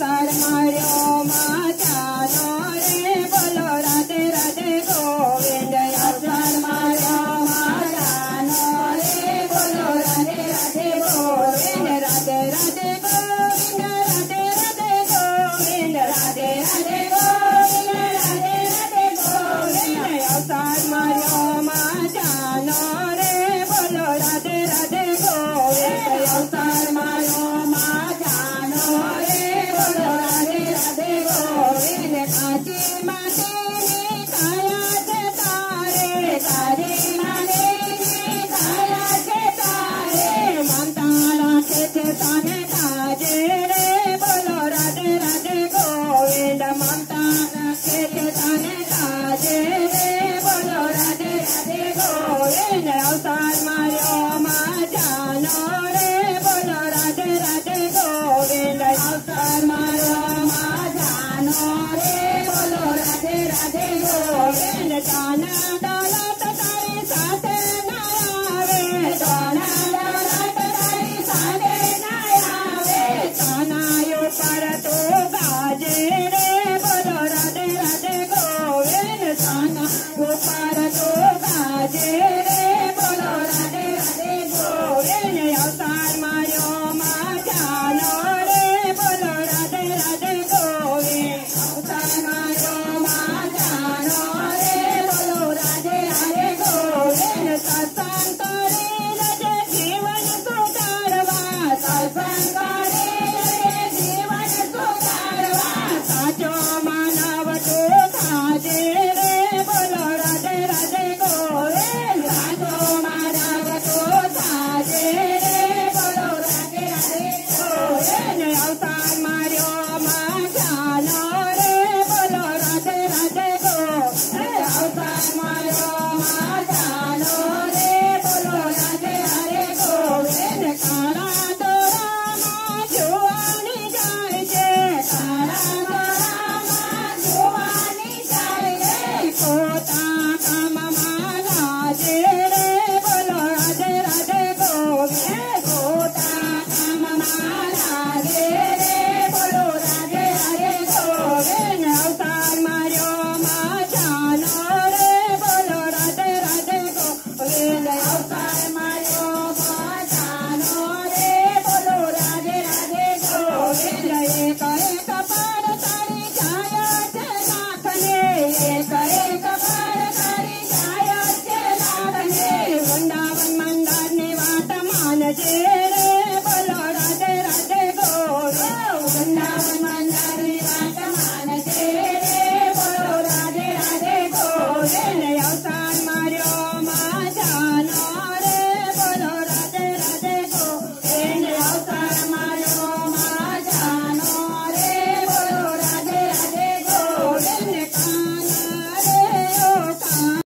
अवतार मार्यो माचानो रे बोलो राधे राधे गोविंद अवतार मार्यो माचानो रे बोलो राधे राधे गोविंद राधे राधे गोविंद राधे राधे गोविंद राधे राधे गोविंद राधे राधे गोविंद अवतार मार्यो माचानो रे बोलो राधे राधे गोविंद अवतार मार्यो माचानो रे बोलो राधे राधे गोविंद काची माते काया से तारे काजी माते काया से तारे ममता राखे थे ताने काजे रे बोलो राधे राधे गोविंद ममता राखे थे ताने काजे रे बोलो राधे राधे गोविंद अवतार मार्यो माचानो रे बोलो राधे राधे गोविंद अवतार मार्यो माचानो रे बोलो राधे राधे गोविंद दाना